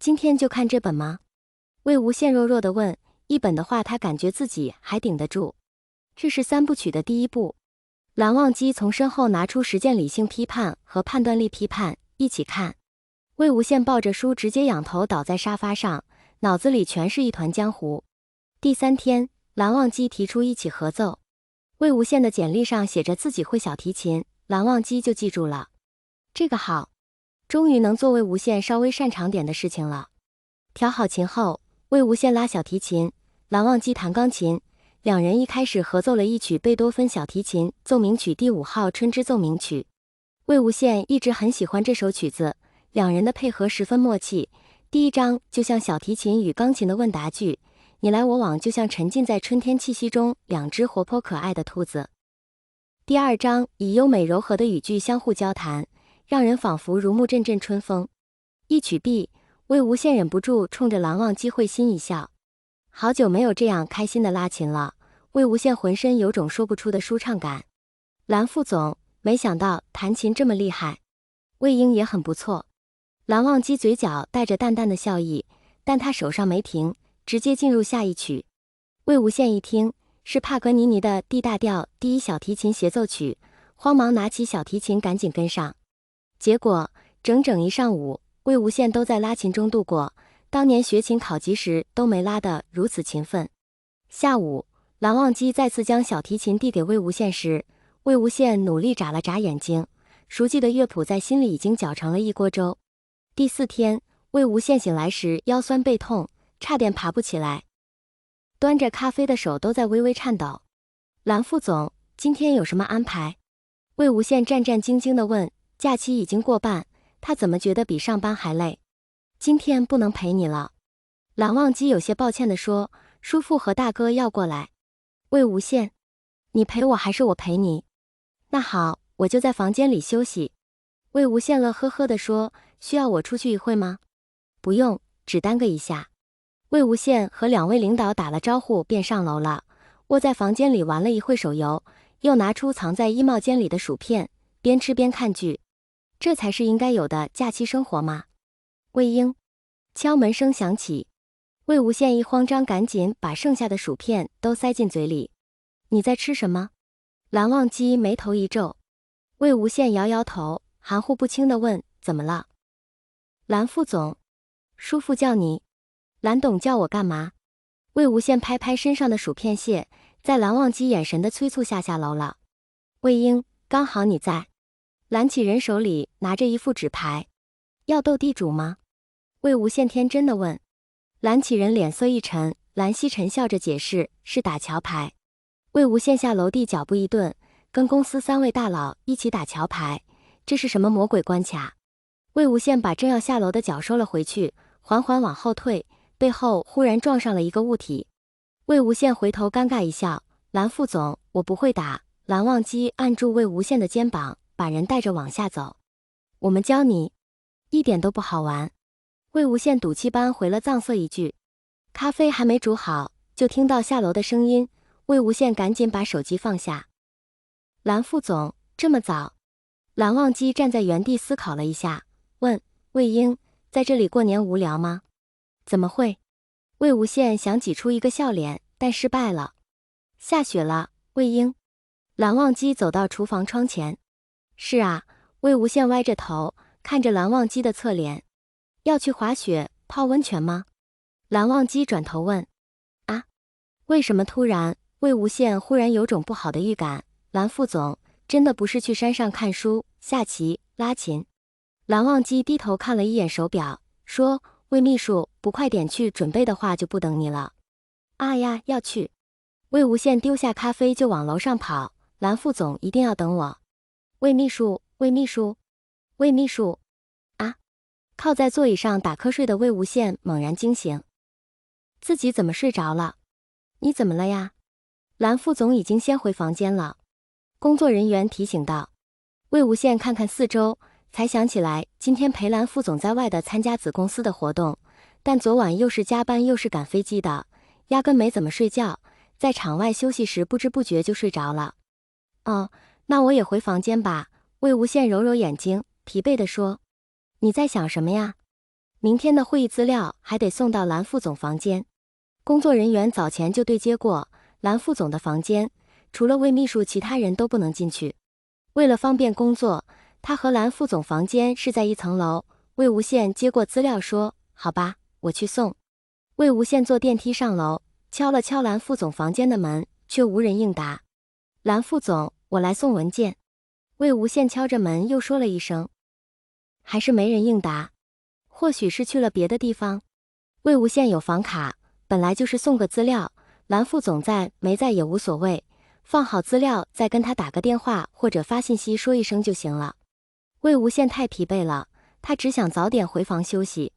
今天就看这本吗？魏无羡弱弱地问。一本的话，他感觉自己还顶得住。这是三部曲的第一部。蓝忘机从身后拿出实践理性批判和判断力批判，一起看。魏无羡抱着书直接仰头倒在沙发上，脑子里全是一团浆糊。第3天，蓝忘机提出一起合奏。魏无羡的简历上写着自己会小提琴，蓝忘机就记住了。这个好，终于能做魏无羡稍微擅长点的事情了。调好琴后，魏无羡拉小提琴，蓝忘机弹钢琴，两人一开始合奏了一曲贝多芬小提琴奏鸣曲第5号春之奏鸣曲。魏无羡一直很喜欢这首曲子，两人的配合十分默契。第1章就像小提琴与钢琴的问答句，你来我往，就像沉浸在春天气息中两只活泼可爱的兔子。第2章以优美柔和的语句相互交谈，让人仿佛如沐阵阵春风。一曲毕，魏无羡忍不住冲着蓝忘机会心一笑。好久没有这样开心的拉琴了，魏无羡浑身有种说不出的舒畅感。蓝副总，没想到弹琴这么厉害。魏婴也很不错。蓝忘机嘴角带着淡淡的笑意，但他手上没停，直接进入下一曲。魏无羡一听是帕格尼尼的 D 大调第1小提琴协奏曲，慌忙拿起小提琴赶紧跟上。结果整整一上午，魏无羡都在拉琴中度过，当年学琴考级时都没拉得如此勤奋。下午，蓝忘机再次将小提琴递给魏无羡时，魏无羡努力眨了眨眼睛，熟记的乐谱在心里已经搅成了一锅粥。第4天，魏无羡醒来时腰酸背痛，差点爬不起来，端着咖啡的手都在微微颤抖。蓝副总，今天有什么安排？魏无羡战战兢兢地问。假期已经过半，他怎么觉得比上班还累？今天不能陪你了。蓝忘机有些抱歉地说，叔父和大哥要过来。魏无羡，你陪我还是我陪你？那好，我就在房间里休息。魏无羡乐呵呵地说，需要我出去一会吗？不用，只耽搁一下。魏无羡和2位领导打了招呼便上楼了，窝在房间里玩了一会手游，又拿出藏在衣帽间里的薯片，边吃边看剧。这才是应该有的假期生活嘛。魏婴，敲门声响起，魏无羡一慌张，赶紧把剩下的薯片都塞进嘴里。你在吃什么？蓝忘机眉头一皱。魏无羡摇摇头，含糊不清地问，怎么了？蓝副总，叔父叫你。蓝董叫我干嘛？魏无羡拍拍身上的薯片屑，在蓝忘机眼神的催促下下楼了。魏婴，刚好你在。蓝启仁手里拿着一副纸牌，要斗地主吗？魏无羡天真的问。蓝启仁脸色一沉，蓝曦臣笑着解释，是打桥牌。魏无羡下楼地脚步一顿，跟公司3位大佬一起打桥牌，这是什么魔鬼关卡？魏无羡把正要下楼的脚收了回去，缓缓往后退，背后忽然撞上了一个物体。魏无羡回头尴尬一笑，蓝副总，我不会打。蓝忘机按住魏无羡的肩膀，把人带着往下走。我们教你，一点都不好玩。魏无羡赌气般回了藏色一句。咖啡还没煮好，就听到下楼的声音，魏无羡赶紧把手机放下。蓝副总，这么早？蓝忘机站在原地思考了一下，问魏婴，在这里过年无聊吗？怎么会？魏无羡想挤出一个笑脸，但失败了。下雪了，魏婴。蓝忘机走到厨房窗前。是啊，魏无羡歪着头看着蓝忘机的侧脸。要去滑雪泡温泉吗？蓝忘机转头问。啊，为什么突然？魏无羡忽然有种不好的预感。蓝副总，真的不是去山上看书、下棋、拉琴？蓝忘机低头看了一眼手表，说，魏秘书，不快点去准备的话就不等你了。啊呀，要去。魏无羡丢下咖啡就往楼上跑。蓝副总一定要等我。魏秘书，魏秘书，魏秘书。啊！靠在座椅上打瞌睡的魏无羡猛然惊醒，自己怎么睡着了？你怎么了呀？蓝副总已经先回房间了。工作人员提醒道。魏无羡看看四周，才想起来今天陪蓝副总在外的参加子公司的活动，但昨晚又是加班又是赶飞机的，压根没怎么睡觉，在场外休息时不知不觉就睡着了。哦，那我也回房间吧。魏无羡揉揉眼睛，疲惫地说。你在想什么呀？明天的会议资料还得送到蓝副总房间。工作人员早前就对接过，蓝副总的房间，除了魏秘书，其他人都不能进去。为了方便工作，他和蓝副总房间是在一层楼。魏无羡接过资料说：“好吧，我去送。”魏无羡坐电梯上楼，敲了敲蓝副总房间的门，却无人应答。蓝副总，我来送文件。魏无羡敲着门又说了一声，还是没人应答。或许是去了别的地方。魏无羡有房卡，本来就是送个资料，蓝副总在没在也无所谓，放好资料再跟他打个电话或者发信息说一声就行了。魏无羡太疲惫了，他只想早点回房休息。